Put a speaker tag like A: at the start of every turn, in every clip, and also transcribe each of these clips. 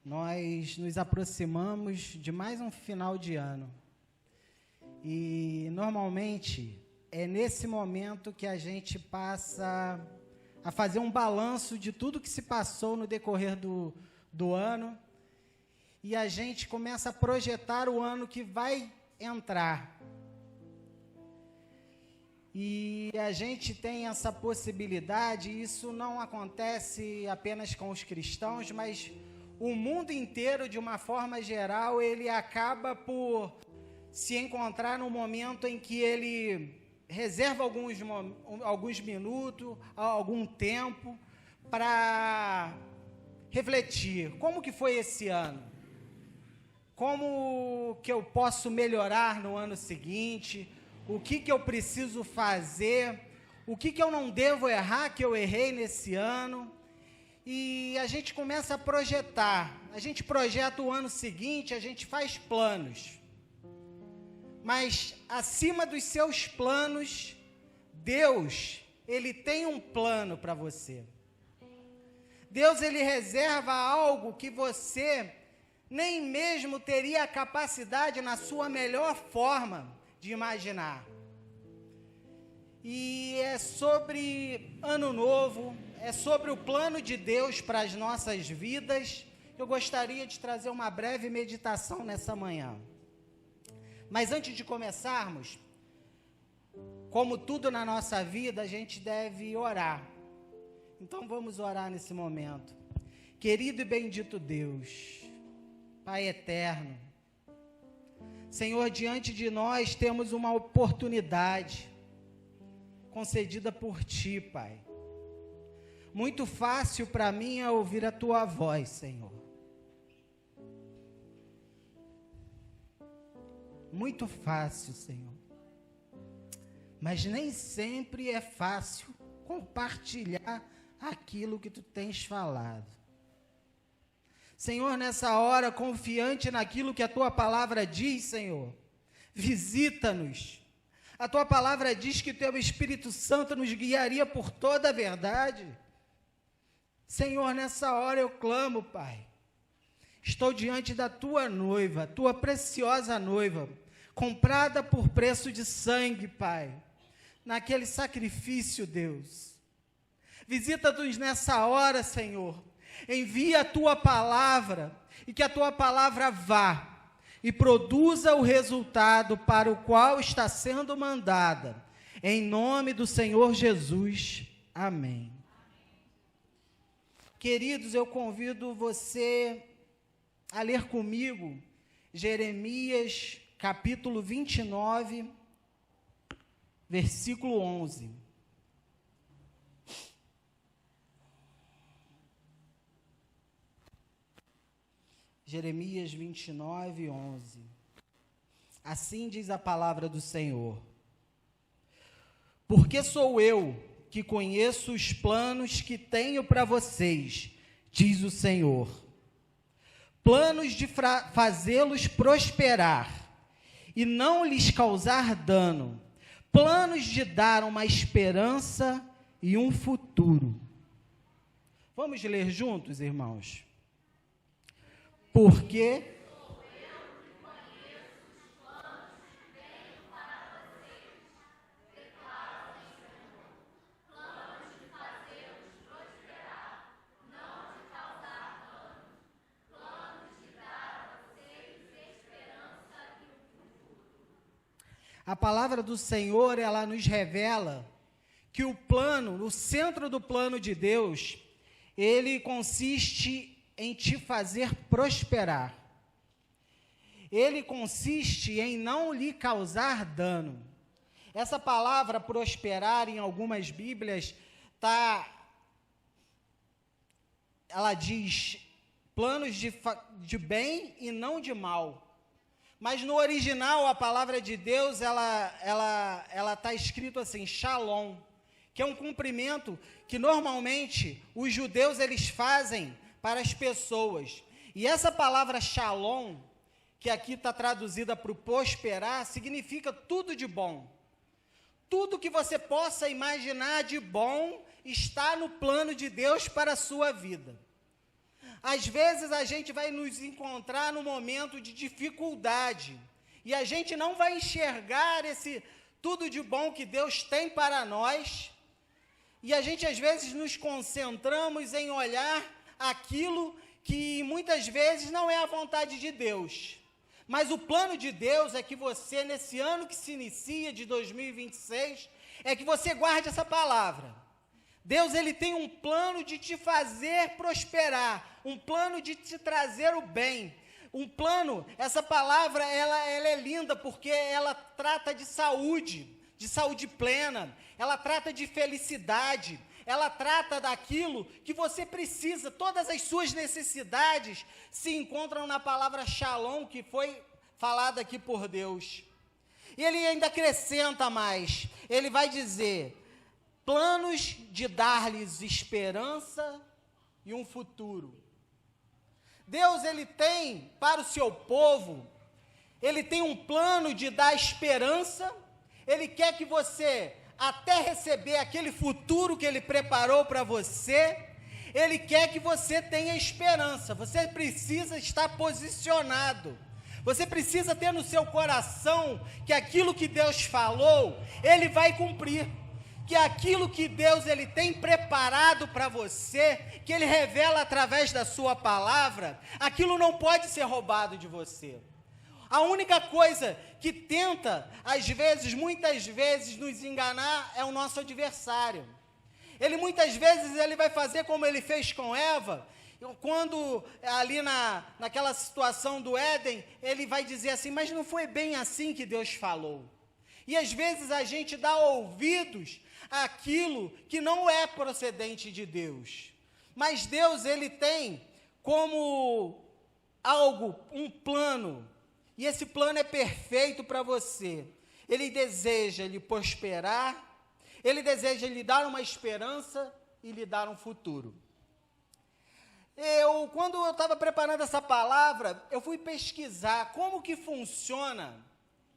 A: Nós nos aproximamos de mais um final de ano. E, normalmente, é nesse momento que a gente passa a fazer um balanço de tudo que se passou no decorrer do ano. E a gente começa a projetar o ano que vai entrar. E a gente tem essa possibilidade, e isso não acontece apenas com os cristãos, mas o mundo inteiro, de uma forma geral, ele acaba por se encontrar no momento em que ele reserva alguns minutos, algum tempo, para refletir. Como que foi esse ano? Como que eu posso melhorar no ano seguinte? O que eu preciso fazer? O que eu não devo errar, que eu errei nesse ano? E a gente começa a projetar. A gente projeta o ano seguinte, a gente faz planos. Mas, acima dos seus planos, Deus, Ele tem um plano para você. Deus, Ele reserva algo que você nem mesmo teria a capacidade, na sua melhor forma, de imaginar. E é sobre ano novo, é sobre o plano de Deus para as nossas vidas. Eu gostaria de trazer uma breve meditação nessa manhã. Mas antes de começarmos, como tudo na nossa vida, a gente deve orar. Então vamos orar nesse momento. Querido e bendito Deus, Pai eterno, Senhor, diante de nós temos uma oportunidade concedida por Ti, Pai. Muito fácil para mim é ouvir a Tua voz, Senhor. Muito fácil, Senhor. Mas nem sempre é fácil compartilhar aquilo que Tu tens falado. Senhor, nessa hora, confiante naquilo que a Tua palavra diz, Senhor, visita-nos. A Tua palavra diz que Teu Espírito Santo nos guiaria por toda a verdade. Senhor, nessa hora eu clamo, Pai. Estou diante da Tua noiva, Tua preciosa noiva, comprada por preço de sangue, Pai, naquele sacrifício, Deus. Visita-nos nessa hora, Senhor. Envia a Tua palavra e que a Tua palavra vá e produza o resultado para o qual está sendo mandada. Em nome do Senhor Jesus. Amém. Queridos, eu convido você a ler comigo Jeremias, capítulo 29, versículo 11. Jeremias 29, 11. Assim diz a palavra do Senhor. Porque sou eu que conheço os planos que tenho para vocês, diz o Senhor. Planos de fazê-los prosperar e não lhes causar dano. Planos de dar uma esperança e um futuro. Vamos ler juntos, irmãos? Porque a palavra do Senhor, ela nos revela que o plano, o centro do plano de Deus, ele consiste em te fazer prosperar. Ele consiste em não lhe causar dano. Essa palavra prosperar, em algumas Bíblias, ela diz planos de bem e não de mal. Mas no original, a palavra de Deus, ela está escrito assim, shalom, que é um cumprimento que normalmente os judeus eles fazem para as pessoas. E essa palavra shalom, que aqui está traduzida para o prosperar, significa tudo de bom. Tudo que você possa imaginar de bom está no plano de Deus para a sua vida. Às vezes a gente vai nos encontrar num momento de dificuldade, e a gente não vai enxergar esse tudo de bom que Deus tem para nós, e a gente às vezes nos concentramos em olhar aquilo que muitas vezes não é a vontade de Deus. Mas o plano de Deus é que você, nesse ano que se inicia, de 2026, é que você guarde essa palavra. Deus, ele tem um plano de te fazer prosperar, um plano de te trazer o bem. Um plano, essa palavra, ela é linda porque ela trata de saúde plena, ela trata de felicidade, ela trata daquilo que você precisa, todas as suas necessidades se encontram na palavra Shalom, que foi falada aqui por Deus. E ele ainda acrescenta mais, ele vai dizer, planos de dar-lhes esperança e um futuro. Deus, ele tem para o seu povo, ele tem um plano de dar esperança, ele quer que você, até receber aquele futuro que ele preparou para você, ele quer que você tenha esperança. Você precisa estar posicionado, você precisa ter no seu coração que aquilo que Deus falou, ele vai cumprir, que aquilo que Deus ele tem preparado para você, que ele revela através da sua palavra, aquilo não pode ser roubado de você. A única coisa que tenta, às vezes, muitas vezes, nos enganar é o nosso adversário. Ele muitas vezes ele vai fazer como ele fez com Eva, quando ali naquela situação do Éden, ele vai dizer assim, mas não foi bem assim que Deus falou. E às vezes a gente dá ouvidos àquilo que não é procedente de Deus. Mas Deus, ele tem como algo, um plano, e esse plano é perfeito para você. Ele deseja lhe prosperar, ele deseja lhe dar uma esperança e lhe dar um futuro. Quando eu estava preparando essa palavra, eu fui pesquisar como que funciona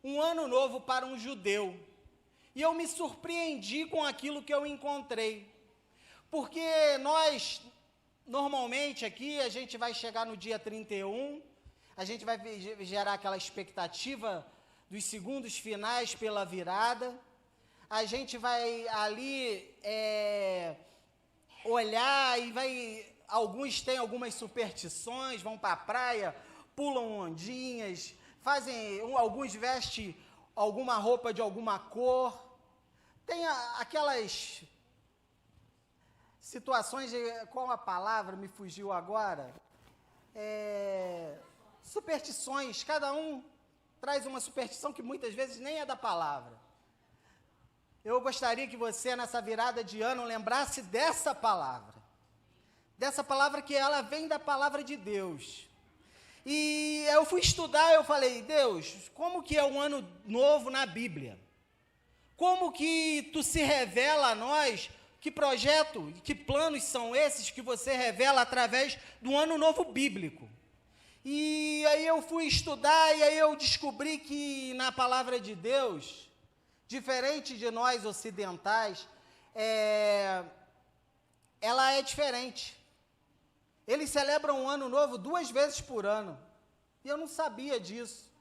A: um ano novo para um judeu. E eu me surpreendi com aquilo que eu encontrei. Porque nós, normalmente aqui, a gente vai chegar no dia 31, a gente vai gerar aquela expectativa dos segundos finais pela virada, a gente vai ali olhar e alguns têm algumas superstições, vão para a praia, pulam ondinhas, alguns vestem alguma roupa de alguma cor, tem aquelas situações, qual a palavra me fugiu agora, superstições, cada um traz uma superstição que muitas vezes nem é da palavra. Eu gostaria que você, nessa virada de ano, lembrasse dessa palavra que ela vem da palavra de Deus. E eu fui estudar, eu falei, Deus, como que é um ano novo na Bíblia? Como que tu se revela a nós? Que projeto, que planos são esses que você revela através do ano novo bíblico? E aí eu fui estudar e aí eu descobri que na palavra de Deus, diferente de nós ocidentais, ela é diferente. Eles celebram um ano novo 2 vezes por ano. E eu não sabia disso.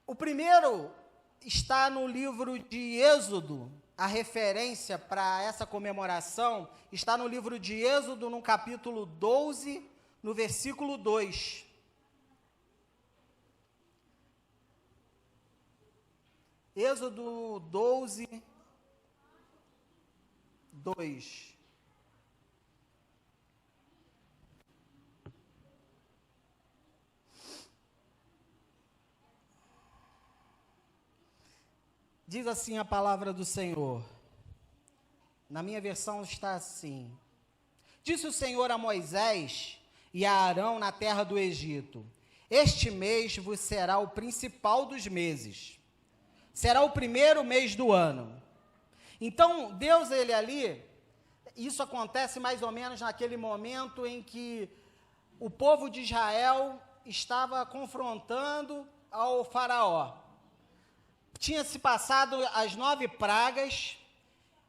A: O primeiro está no livro de Êxodo. A referência para essa comemoração está no livro de Êxodo, no capítulo 12, no versículo 2. Êxodo 12, 2. Diz assim a palavra do Senhor. Na minha versão está assim. Disse o Senhor a Moisés e a Arão na terra do Egito: este mês vos será o principal dos meses. Será o primeiro mês do ano. Então, Deus, ele ali, isso acontece mais ou menos naquele momento em que o povo de Israel estava confrontando ao faraó. Tinha se passado as 9 pragas,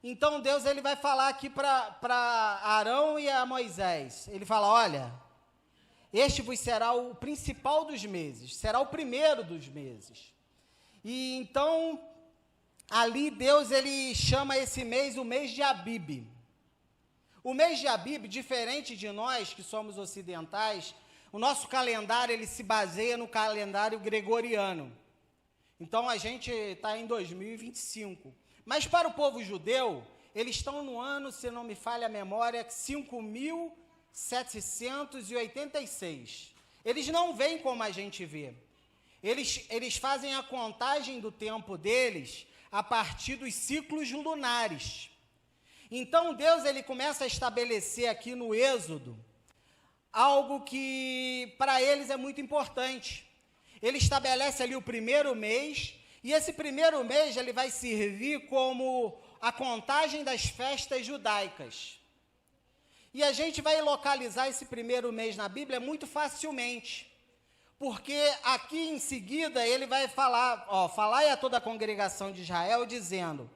A: Então Deus ele vai falar aqui para Arão e a Moisés. Ele fala, olha, este vos será o principal dos meses, será o primeiro dos meses. E então, ali Deus ele chama esse mês o mês de Abib. O mês de Abib, diferente de nós que somos ocidentais, o nosso calendário ele se baseia no calendário gregoriano. Então a gente está em 2025. Mas para o povo judeu, eles estão no ano, se não me falha a memória, 5.786. Eles não veem como a gente vê. Eles fazem a contagem do tempo deles a partir dos ciclos lunares. Então Deus ele começa a estabelecer aqui no Êxodo algo que para eles é muito importante. Ele estabelece ali o primeiro mês, e esse primeiro mês ele vai servir como a contagem das festas judaicas. E a gente vai localizar esse primeiro mês na Bíblia muito facilmente, porque aqui em seguida ele vai falar, falai a toda a congregação de Israel, dizendo,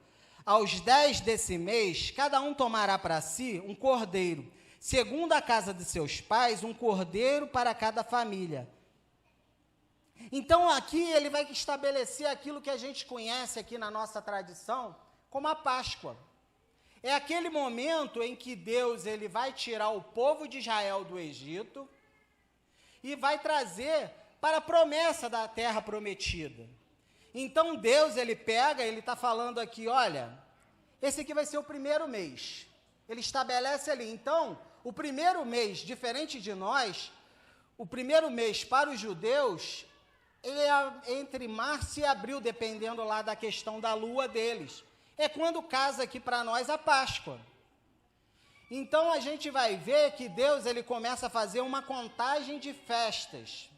A: aos 10 desse mês, cada um tomará para si um cordeiro, segundo a casa de seus pais, um cordeiro para cada família. Então aqui ele vai estabelecer aquilo que a gente conhece aqui na nossa tradição como a Páscoa. É aquele momento em que Deus ele vai tirar o povo de Israel do Egito e vai trazer para a promessa da terra prometida. Então Deus ele pega, ele está falando aqui, olha, esse aqui vai ser o primeiro mês. Ele estabelece ali, então, o primeiro mês, diferente de nós, o primeiro mês para os judeus é entre março e abril, dependendo lá da questão da lua deles. É quando casa aqui para nós a Páscoa. Então a gente vai ver que Deus ele começa a fazer uma contagem de festas.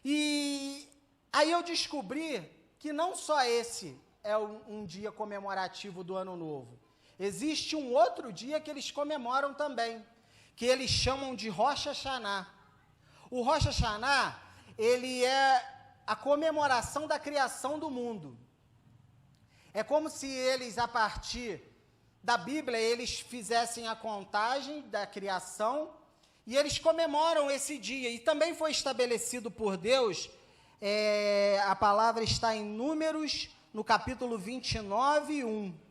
A: E aí eu descobri que não só esse é um dia comemorativo do Ano Novo. Existe um outro dia que eles comemoram também, que eles chamam de Rosh Hashanah. O Rosh Hashanah, ele é a comemoração da criação do mundo. É como se eles, a partir da Bíblia, eles fizessem a contagem da criação e eles comemoram esse dia. E também foi estabelecido por Deus, a palavra está em Números, no capítulo 29, 1.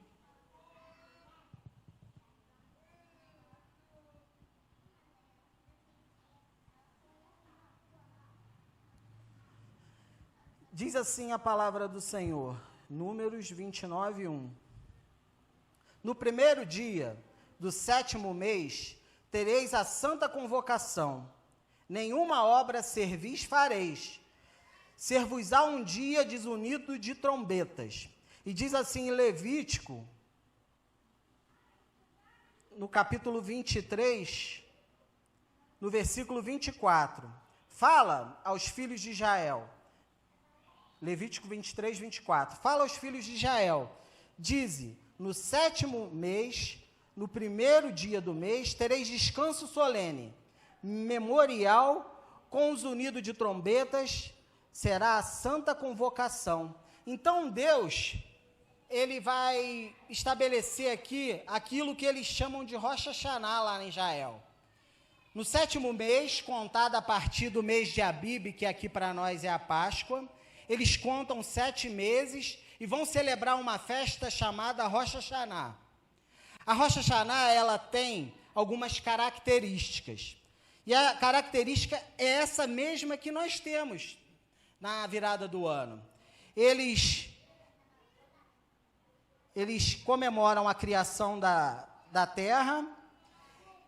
A: Diz assim a palavra do Senhor, Números 29, 1. No primeiro dia do 7º mês, tereis a santa convocação. Nenhuma obra servis fareis. Ser-vos-á um dia desunido de trombetas. E diz assim em Levítico, no capítulo 23, no versículo 24. Fala aos filhos de Israel. Levítico 23, 24. Fala aos filhos de Israel. Dize, no 7º mês, no primeiro dia do mês, tereis descanso solene, memorial, com os unidos de trombetas, será a santa convocação. Então Deus, ele vai estabelecer aqui aquilo que eles chamam de Rosh Hashanah lá em Israel. No 7º mês, contado a partir do mês de Abib, que aqui para nós é a Páscoa, eles contam 7 meses e vão celebrar uma festa chamada Rosh Hashanah. A Rosh Hashanah, ela tem algumas características. E a característica é essa mesma que nós temos na virada do ano. Eles comemoram a criação da terra,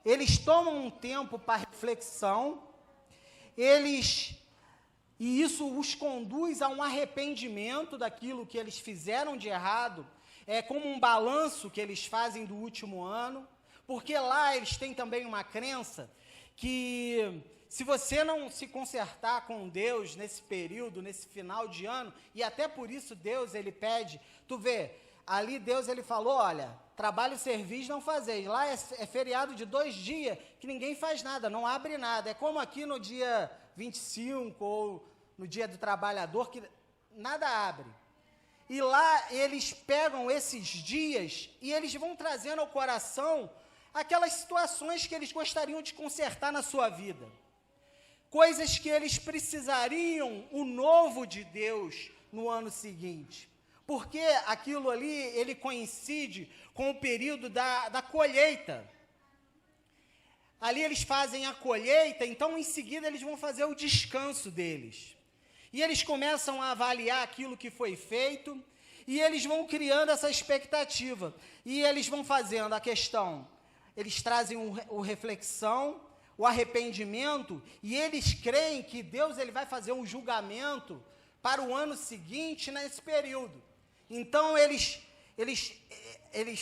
A: eles tomam um tempo para reflexão, e isso os conduz a um arrependimento daquilo que eles fizeram de errado, é como um balanço que eles fazem do último ano, porque lá eles têm também uma crença que se você não se consertar com Deus nesse período, nesse final de ano, e até por isso Deus ele pede, tu vê, ali Deus ele falou, olha, trabalho e serviço não fazeis, lá é feriado de 2 dias, que ninguém faz nada, não abre nada, é como aqui no dia 25 ou no dia do trabalhador, que nada abre. e lá eles pegam esses dias e eles vão trazendo ao coração aquelas situações que eles gostariam de consertar na sua vida. Coisas que eles precisariam o novo de Deus no ano seguinte. Porque aquilo ali, ele coincide com o período da colheita. Ali eles fazem a colheita, então em seguida eles vão fazer o descanso deles. E eles começam a avaliar aquilo que foi feito, e eles vão criando essa expectativa. E eles vão fazendo a questão, eles trazem o reflexão, o arrependimento, e eles creem que Deus ele vai fazer um julgamento para o ano seguinte nesse período. Então eles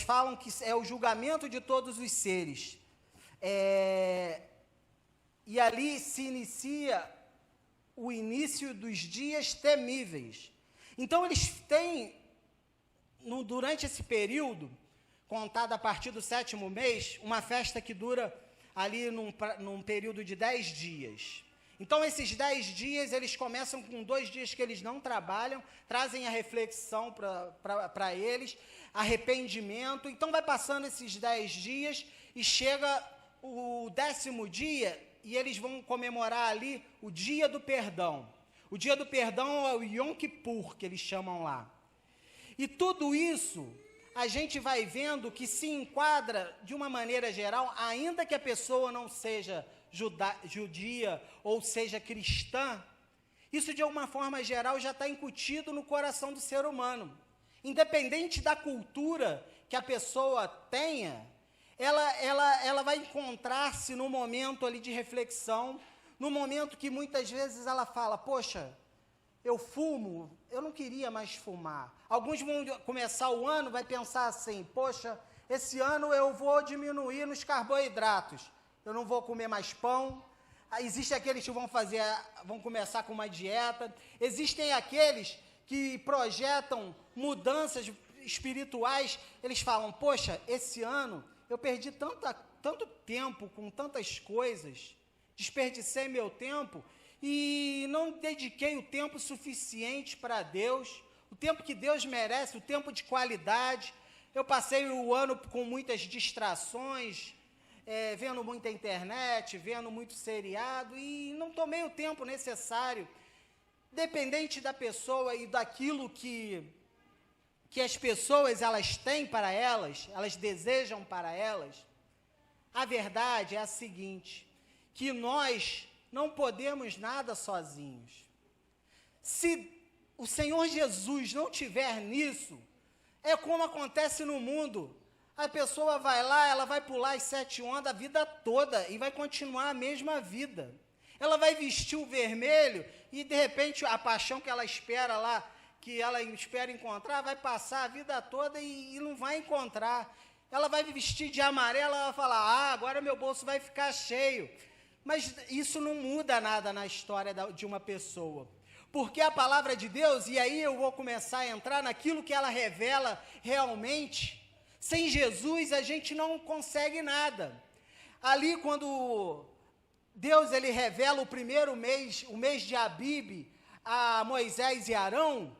A: falam que é o julgamento de todos os seres. E ali se inicia o início dos dias temíveis. Então eles têm, durante esse período, contado a partir do 7º mês, uma festa que dura ali num período de 10 dias. Então, esses 10 dias, eles começam com 2 dias que eles não trabalham, trazem a reflexão para eles, arrependimento. Então, vai passando esses 10 dias e chega o 10º dia e eles vão comemorar ali o dia do perdão. O dia do perdão é o Yom Kippur, que eles chamam lá. E tudo isso a gente vai vendo que se enquadra de uma maneira geral, ainda que a pessoa não seja judia ou seja cristã, isso de alguma forma geral já está incutido no coração do ser humano. Independente da cultura que a pessoa tenha, ela vai encontrar-se no momento ali de reflexão, no momento que muitas vezes ela fala, poxa, eu fumo, eu não queria mais fumar. Alguns vão começar o ano, vai pensar assim, poxa, esse ano eu vou diminuir nos carboidratos, eu não vou comer mais pão. Existem aqueles que vão começar com uma dieta, existem aqueles que projetam mudanças espirituais, eles falam, poxa, esse ano eu perdi tanto tempo com tantas coisas, desperdicei meu tempo, e não dediquei o tempo suficiente para Deus, o tempo que Deus merece, o tempo de qualidade. Eu passei o ano com muitas distrações, vendo muita internet, vendo muito seriado, e não tomei o tempo necessário. Dependente da pessoa e daquilo que as pessoas elas têm para elas desejam para elas, a verdade é a seguinte, que nós não podemos nada sozinhos. Se o Senhor Jesus não tiver nisso, é como acontece no mundo. A pessoa vai lá, ela vai pular as 7 ondas a vida toda e vai continuar a mesma vida. Ela vai vestir o vermelho e, de repente, a paixão que ela espera lá, que ela espera encontrar, vai passar a vida toda e não vai encontrar. Ela vai vestir de amarelo, ela vai falar, agora meu bolso vai ficar cheio. Mas isso não muda nada na história de uma pessoa. Porque a palavra de Deus, e aí eu vou começar a entrar naquilo que ela revela realmente, sem Jesus a gente não consegue nada. Ali quando Deus ele revela o primeiro mês, o mês de Abib, a Moisés e Arão,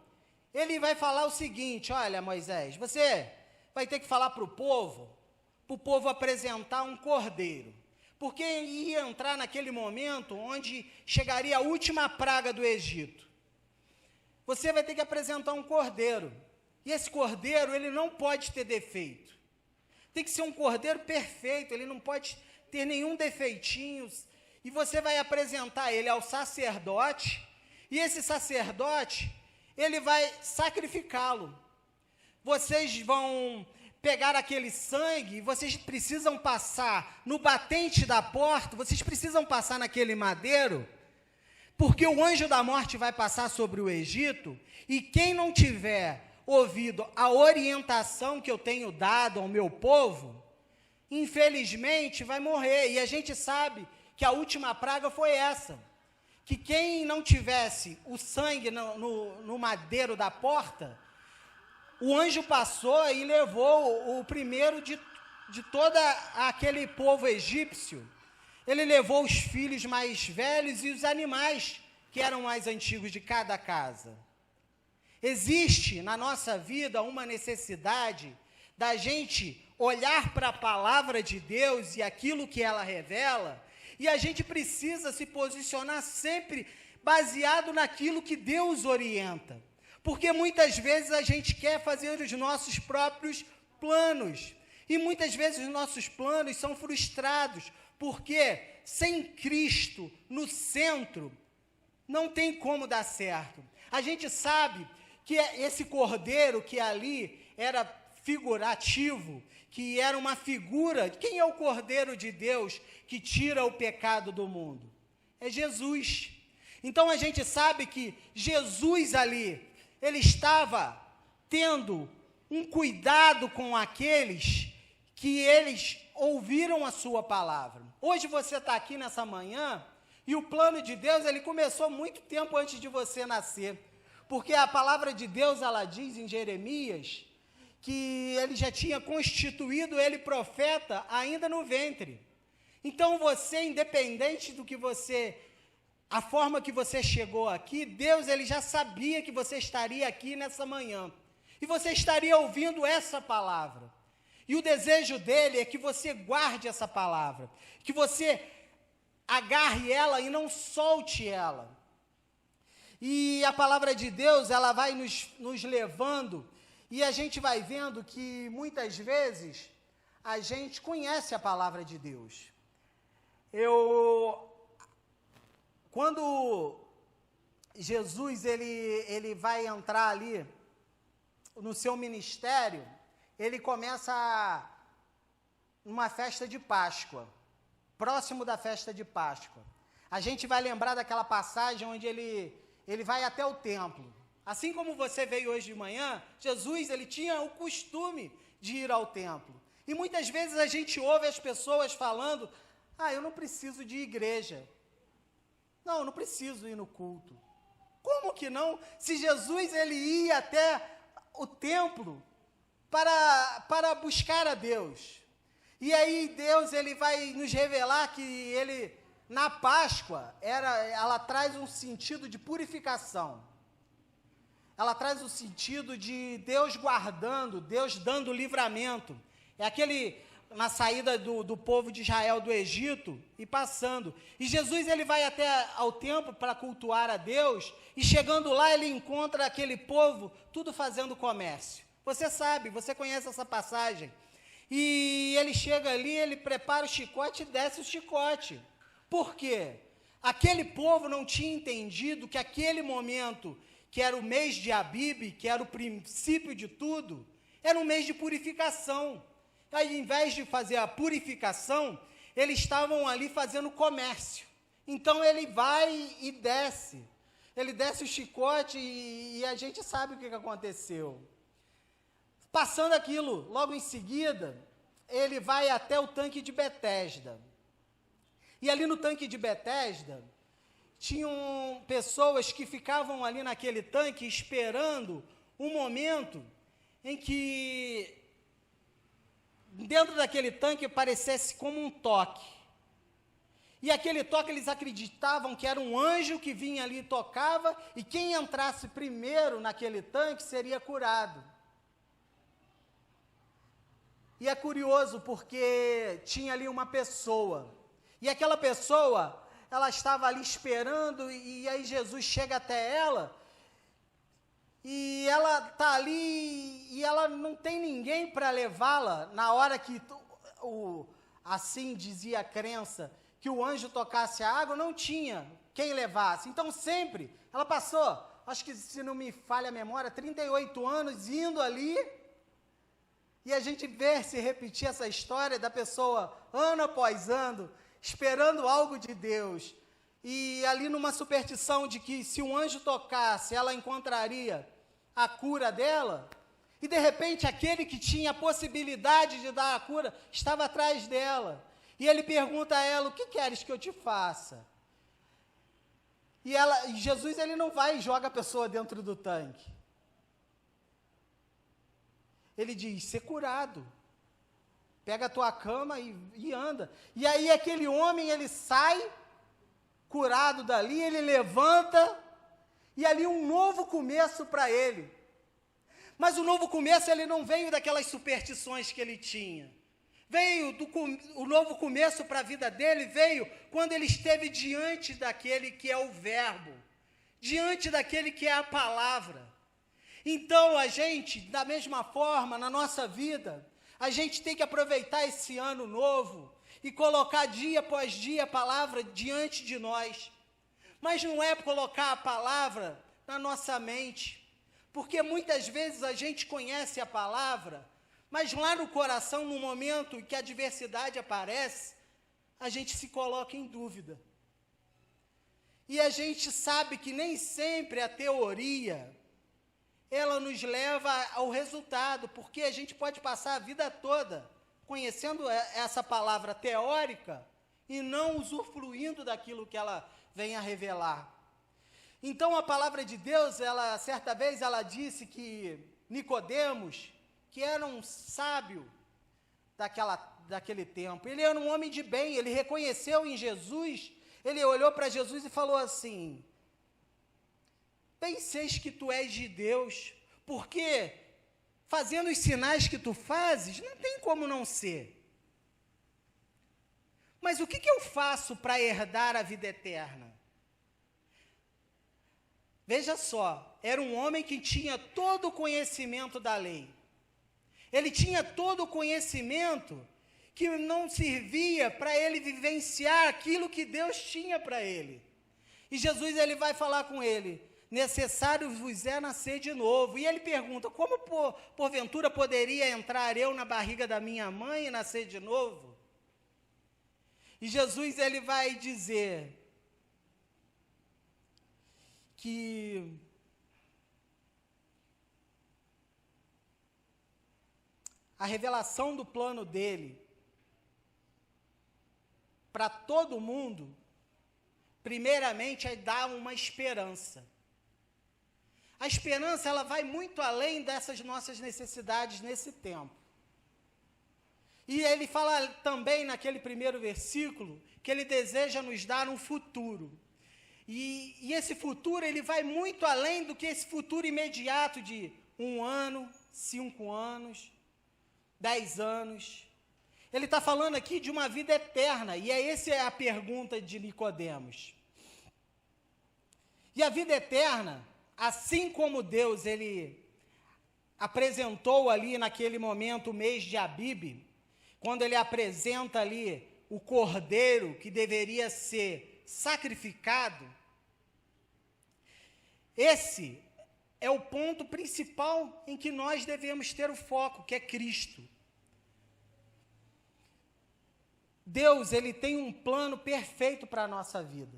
A: ele vai falar o seguinte, olha Moisés, você vai ter que falar para o povo apresentar um cordeiro. Porque ia entrar naquele momento onde chegaria a última praga do Egito. Você vai ter que apresentar um cordeiro. E esse cordeiro, ele não pode ter defeito. Tem que ser um cordeiro perfeito, ele não pode ter nenhum defeitinho. E você vai apresentar ele ao sacerdote, e esse sacerdote, ele vai sacrificá-lo. Vocês vão pegar aquele sangue, vocês precisam passar no batente da porta, vocês precisam passar naquele madeiro, porque o anjo da morte vai passar sobre o Egito, e quem não tiver ouvido a orientação que eu tenho dado ao meu povo, infelizmente vai morrer. E a gente sabe que a última praga foi essa, que quem não tivesse o sangue no madeiro da porta, o anjo passou e levou o primeiro de todo aquele povo egípcio. Ele levou os filhos mais velhos e os animais que eram mais antigos de cada casa. Existe na nossa vida uma necessidade da gente olhar para a palavra de Deus e aquilo que ela revela, e a gente precisa se posicionar sempre baseado naquilo que Deus orienta. Porque muitas vezes a gente quer fazer os nossos próprios planos, e muitas vezes os nossos planos são frustrados, porque sem Cristo no centro, não tem como dar certo. A gente sabe que esse cordeiro que ali era figurativo, que era uma figura, quem é o cordeiro de Deus que tira o pecado do mundo? É Jesus. Então a gente sabe que Jesus ali, ele estava tendo um cuidado com aqueles que eles ouviram a sua palavra. Hoje você está aqui nessa manhã, e o plano de Deus, ele começou muito tempo antes de você nascer, porque a palavra de Deus, ela diz em Jeremias, que ele já tinha constituído ele profeta ainda no ventre. Então você, independente do que você, a forma que você chegou aqui, Deus, ele já sabia que você estaria aqui nessa manhã, e você estaria ouvindo essa palavra. E o desejo dele é que você guarde essa palavra, que você agarre ela e não solte ela. E a palavra de Deus, ela vai nos levando, e a gente vai vendo que muitas vezes a gente conhece a palavra de Deus. Quando Jesus ele vai entrar ali no seu ministério, ele começa numa festa de Páscoa, próximo da festa de Páscoa. A gente vai lembrar daquela passagem onde ele vai até o templo. Assim como você veio hoje de manhã, Jesus, ele tinha o costume de ir ao templo. E muitas vezes a gente ouve as pessoas falando, eu não preciso de igreja. Não, eu não preciso ir no culto. Como que não? Se Jesus, ele ia até o templo para buscar a Deus. E aí Deus, ele vai nos revelar que ele, na Páscoa, ela traz um sentido de purificação. Ela traz o sentido de Deus guardando, Deus dando livramento. É aquele, na saída do povo de Israel do Egito e passando. E Jesus, ele vai até ao templo para cultuar a Deus, e chegando lá ele encontra aquele povo tudo fazendo comércio. Você sabe, você conhece essa passagem. E ele chega ali, ele prepara o chicote e desce o chicote. Por quê? Aquele povo não tinha entendido que aquele momento, que era o mês de Abib, que era o princípio de tudo, era um mês de purificação. Aí, ao invés de fazer a purificação, eles estavam ali fazendo comércio. Então ele vai e desce. Ele desce o chicote e a gente sabe o que aconteceu. Passando aquilo, logo em seguida, ele vai até o tanque de Betesda. E ali no tanque de Betesda, tinham pessoas que ficavam ali naquele tanque esperando um momento em que dentro daquele tanque parecesse como um toque. E aquele toque eles acreditavam que era um anjo que vinha ali e tocava, e quem entrasse primeiro naquele tanque seria curado. E é curioso porque tinha ali uma pessoa, e aquela pessoa, ela estava ali esperando, e aí Jesus chega até ela, e ela está ali, e ela não tem ninguém para levá-la, na hora que, assim dizia a crença, que o anjo tocasse a água, não tinha quem levasse. Então sempre, ela passou, acho que se não me falha a memória, 38 anos indo ali, e a gente vê se repetir essa história da pessoa, ano após ano, esperando algo de Deus, e ali numa superstição de que se um anjo tocasse, ela encontraria a cura dela, e de repente aquele que tinha a possibilidade de dar a cura, estava atrás dela, e ele pergunta a ela, o que queres que eu te faça? E Jesus, ele não vai e joga a pessoa dentro do tanque, ele diz, ser curado, pega a tua cama e anda. E aí aquele homem, ele sai curado dali, ele levanta, e ali um novo começo para ele. Mas o novo começo, ele não veio daquelas superstições que ele tinha. O novo começo para a vida dele veio quando ele esteve diante daquele que é o Verbo, diante daquele que é a palavra. Então, a gente, da mesma forma, na nossa vida, a gente tem que aproveitar esse ano novo e colocar dia após dia a palavra diante de nós. Mas não é colocar a palavra na nossa mente, porque muitas vezes a gente conhece a palavra, mas lá no coração, no momento em que a adversidade aparece, a gente se coloca em dúvida. E a gente sabe que nem sempre a teoria, ela nos leva ao resultado, porque a gente pode passar a vida toda conhecendo essa palavra teórica e não usufruindo daquilo que ela vem a revelar. Então, a palavra de Deus, certa vez, ela disse que Nicodemos, que era um sábio daquele tempo, ele era um homem de bem, ele reconheceu em Jesus, ele olhou para Jesus e falou assim: penseis que tu és de Deus, porque fazendo os sinais que tu fazes, não tem como não ser. Mas o que eu faço para herdar a vida eterna? Veja só, era um homem que tinha todo o conhecimento da lei. Ele tinha todo o conhecimento que não servia para ele vivenciar aquilo que Deus tinha para ele. E Jesus, ele vai falar com ele: necessário vos é nascer de novo. E ele pergunta: como porventura poderia entrar eu na barriga da minha mãe e nascer de novo? E Jesus, ele vai dizer que a revelação do plano dele para todo mundo, primeiramente, é dar uma esperança. A esperança, ela vai muito além dessas nossas necessidades nesse tempo. E ele fala também naquele primeiro versículo que ele deseja nos dar um futuro. E esse futuro, ele vai muito além do que esse futuro imediato de 1 ano, 5 anos, 10 anos. Ele está falando aqui de uma vida eterna, e essa é a pergunta de Nicodemos. E a vida eterna, assim como Deus, ele apresentou ali naquele momento o mês de Abib, quando ele apresenta ali o cordeiro que deveria ser sacrificado, esse é o ponto principal em que nós devemos ter o foco, que é Cristo. Deus, ele tem um plano perfeito para a nossa vida.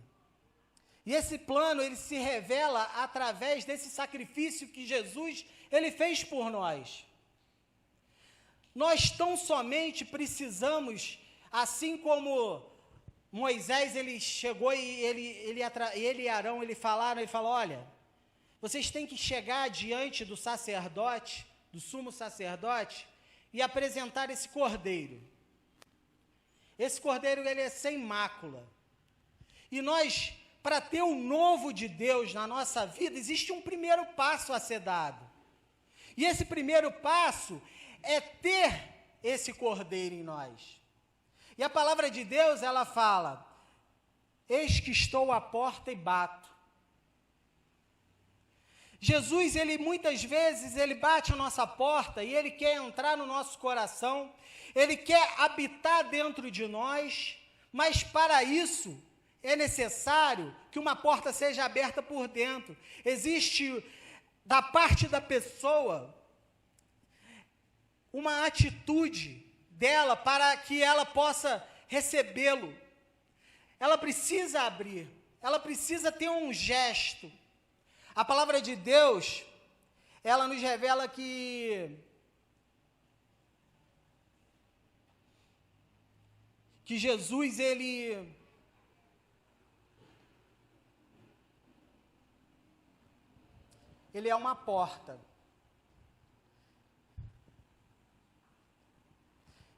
A: E esse plano, ele se revela através desse sacrifício que Jesus, ele fez por nós. Nós tão somente precisamos, assim como Moisés, ele chegou e ele e Arão, ele falou: olha, vocês têm que chegar diante do sacerdote, do sumo sacerdote, e apresentar esse cordeiro. Esse cordeiro, ele é sem mácula. E nós, para ter o novo de Deus na nossa vida, existe um primeiro passo a ser dado. E esse primeiro passo é ter esse cordeiro em nós. E a palavra de Deus, ela fala: eis que estou à porta e bato. Jesus, ele muitas vezes, ele bate a nossa porta e ele quer entrar no nosso coração, ele quer habitar dentro de nós, mas para isso é necessário que uma porta seja aberta por dentro. Existe, da parte da pessoa, uma atitude dela para que ela possa recebê-lo. Ela precisa abrir, ela precisa ter um gesto. A palavra de Deus, ela nos revela que Jesus, ele é uma porta.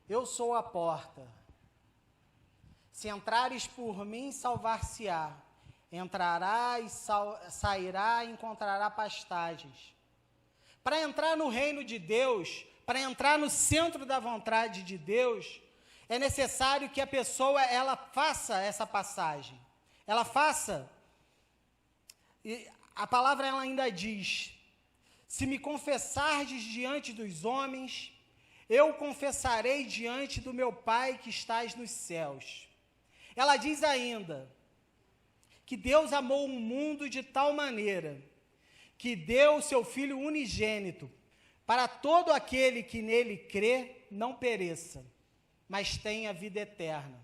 A: Eu sou a porta. Se entrares por mim, salvar-se-á. entrará e sairá e encontrará pastagens. Para entrar no reino de Deus, para entrar no centro da vontade de Deus, é necessário que a pessoa ela faça essa passagem. Ela faça. E a palavra ela ainda diz: se me confessardes diante dos homens, eu confessarei diante do meu Pai que estás nos céus. Ela diz ainda que Deus amou o mundo de tal maneira que deu o seu Filho unigênito, para todo aquele que nele crê não pereça, mas tenha vida eterna.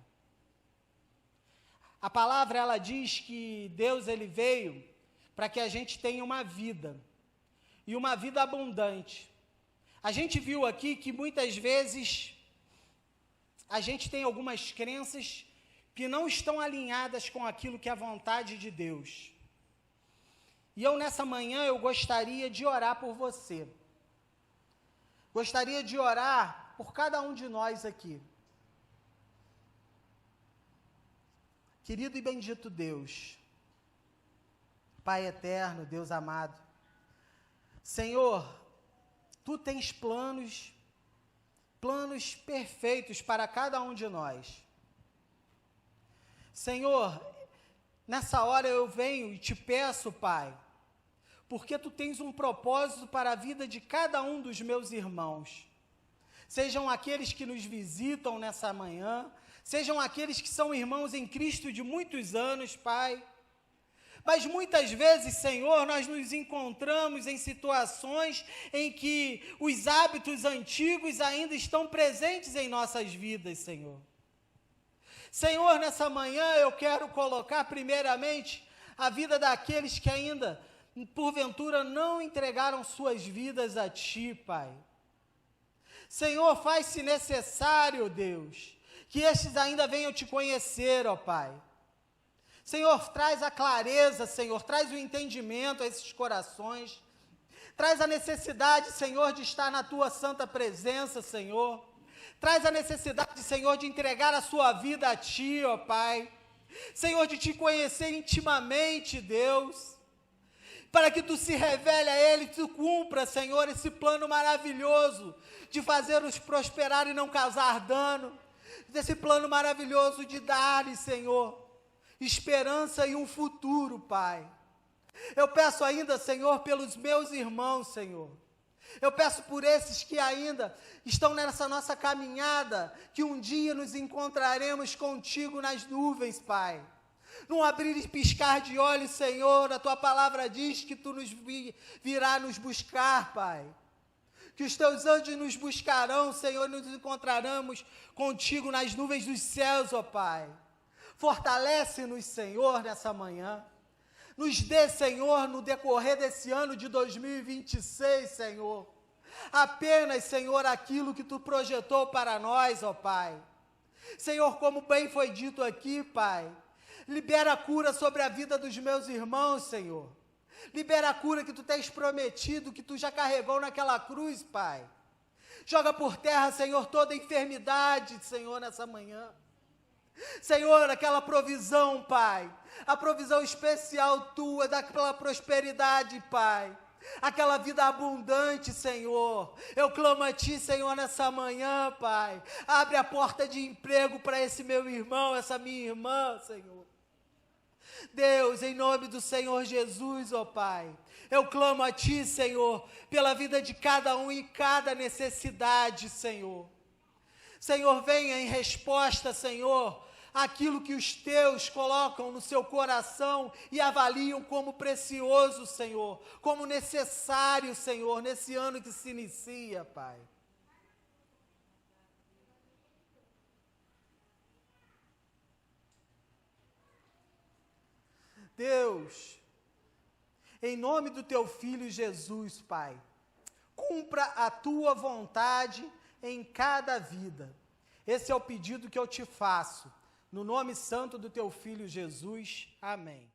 A: A palavra ela diz que Deus ele veio para que a gente tenha uma vida, e uma vida abundante. A gente viu aqui que muitas vezes a gente tem algumas crenças que não estão alinhadas com aquilo que é a vontade de Deus. E eu nessa manhã eu gostaria de orar por você. Gostaria de orar por cada um de nós aqui. Querido e bendito Deus, Pai eterno, Deus amado, Senhor, Tu tens planos perfeitos para cada um de nós. Senhor, nessa hora eu venho e te peço, Pai, porque Tu tens um propósito para a vida de cada um dos meus irmãos. Sejam aqueles que nos visitam nessa manhã, sejam aqueles que são irmãos em Cristo de muitos anos, Pai. Mas muitas vezes, Senhor, nós nos encontramos em situações em que os hábitos antigos ainda estão presentes em nossas vidas, Senhor. Senhor, nessa manhã eu quero colocar primeiramente a vida daqueles que ainda, porventura, não entregaram suas vidas a Ti, Pai. Senhor, faz-se necessário, Deus, que estes ainda venham Te conhecer, ó Pai. Senhor, traz a clareza, Senhor, traz o entendimento a esses corações, traz a necessidade, Senhor, de estar na Tua santa presença, Senhor, traz a necessidade, Senhor, de entregar a sua vida a Ti, ó Pai, Senhor, de Te conhecer intimamente, Deus, para que Tu se revele a Ele, Tu cumpra, Senhor, esse plano maravilhoso de fazer-os prosperar e não causar dano, desse plano maravilhoso de dar, Senhor, esperança e um futuro, Pai. Eu peço ainda, Senhor, pelos meus irmãos, Senhor. Eu peço por esses que ainda estão nessa nossa caminhada, que um dia nos encontraremos contigo nas nuvens, Pai. Num abrir e piscar de olhos, Senhor, a Tua palavra diz que Tu nos virá nos buscar, Pai. Que os Teus anjos nos buscarão, Senhor, e nos encontraremos contigo nas nuvens dos céus, ó Pai. Fortalece-nos, Senhor, nessa manhã. Nos dê, Senhor, no decorrer desse ano de 2026, Senhor, apenas, Senhor, aquilo que Tu projetou para nós, ó Pai. Senhor, como bem foi dito aqui, Pai, libera a cura sobre a vida dos meus irmãos, Senhor. Libera a cura que Tu tens prometido, que Tu já carregou naquela cruz, Pai. Joga por terra, Senhor, toda enfermidade, Senhor, nessa manhã. Senhor, aquela provisão, Pai, a provisão especial Tua, daquela prosperidade, Pai, aquela vida abundante, Senhor, eu clamo a Ti, Senhor, nessa manhã, Pai, abre a porta de emprego para esse meu irmão, essa minha irmã, Senhor. Deus, em nome do Senhor Jesus, ó Pai, eu clamo a Ti, Senhor, pela vida de cada um e cada necessidade, Senhor. Senhor, venha em resposta, Senhor, aquilo que os Teus colocam no seu coração e avaliam como precioso, Senhor, como necessário, Senhor, nesse ano que se inicia, Pai. Deus, em nome do Teu Filho Jesus, Pai, cumpra a Tua vontade em cada vida. Esse é o pedido que eu te faço. No nome santo do Teu Filho Jesus. Amém.